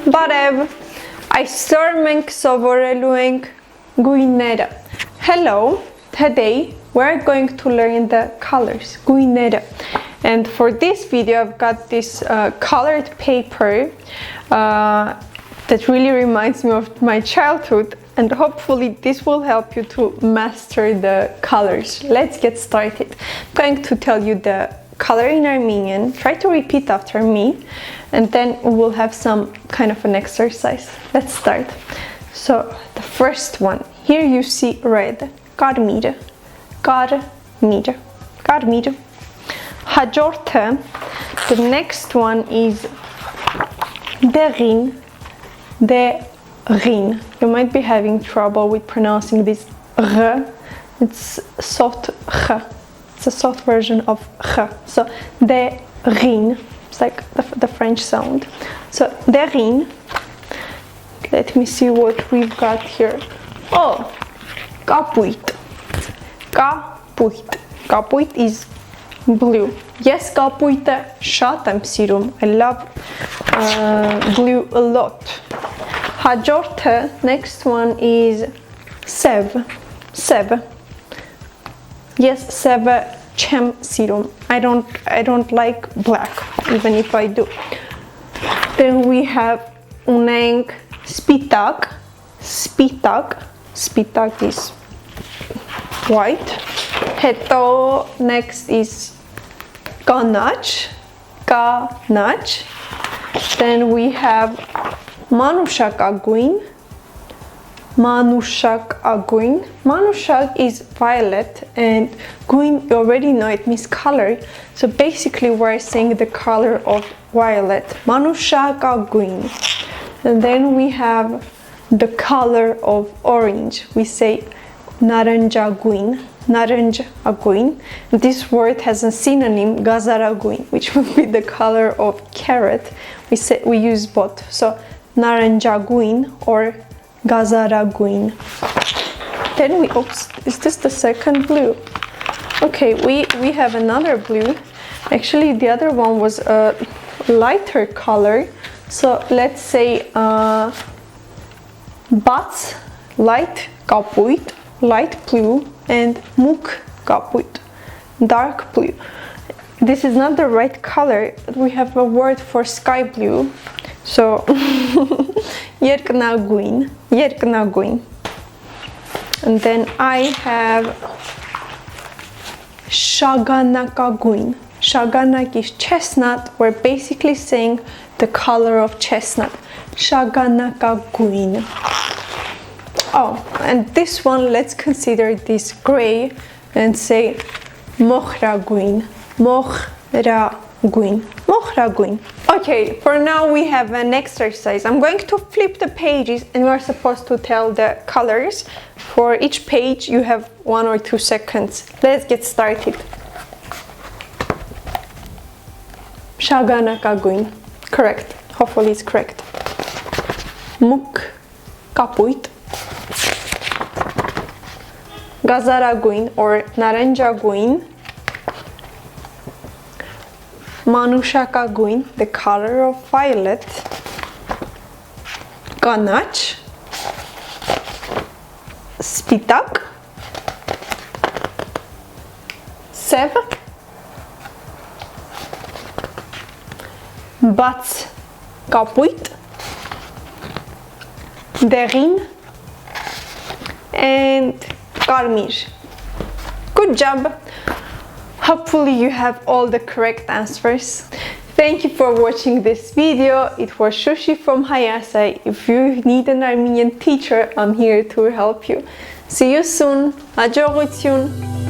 Բարև, այսօր մենք սովորելու ենք գույները. Hello, today we're going to learn the colors, գույները. And for this video I've got this colored paper that really reminds me of my childhood, and hopefully this will help you to master the colors. Let's get started. I'm going to tell you the color in Armenian. Try to repeat after me, and then we'll have some kind of an exercise. Let's start. So the first one, here you see red. Կարմիր, կարմիր, կարմիր. Հաջորդը, the next one is դեղին, դեղին. You might be having trouble with pronouncing this r. It's soft r. It's a soft version of r. So dեղին. It's like the French sound. So dեղին. Let me see what we've got here. Oh, կապույտ. Կապույտ. Կապույտ is blue. Yes, կապույտը շատ եմ սիրում. I love blue a lot. Հաջորդը, next one is սև. Սև. Yes, սևը չեմ սիրում. I don't like black, even if I do. Then we have ունենք սպիտակ. Սպիտակ. Սպիտակ is white. Հետո next is կանաչ. Կանաչ. Then we have մանուշակագույն. Մանուշակագույն. Մանուշակ is violet, and գույն, you already know it means color. So basically we're saying the color of violet. Մանուշակագույն. And then we have the color of orange. We say նարնջագույն. Նարնջագույն. This word has a synonym, գազարագույն, which would be the color of carrot. We use both. So նարնջագույն or գազարագույն. Then we, oops, is this the second blue? Okay, we have another blue. Actually, the other one was a lighter color. So let's say bats, light կապույտ, light blue, and muk կապույտ, dark blue. This is not the right color, but we have a word for sky blue. So երկնագույն, երկնագույն. And then I have շագանակագույն. Շագանակ is chestnut. We're basically saying the color of chestnut. Շագանակագույն. Oh, and this one, let's consider this gray and say մոխրագույն. Մոխրագույն. Մոխրագույն. Okay, for now we have an exercise. I'm going to flip the pages and we're supposed to tell the colors. For each page you have 1 or 2 seconds. Let's get started. Շագանակագույն. Correct. Hopefully it's correct. Muk կապույտ. Գազարագույն or նարնջագույն. Մանուշակագույն, the color of violet. Կանաչ. Սպիտակ. Սև. Բաց կապույտ. Դեղին. And կարմիր. Good job. Hopefully you have all the correct answers. Thank you for watching this video. It was Shushi from Hayasa. If you need an Armenian teacher, I'm here to help you. See you soon. Hաջողություն.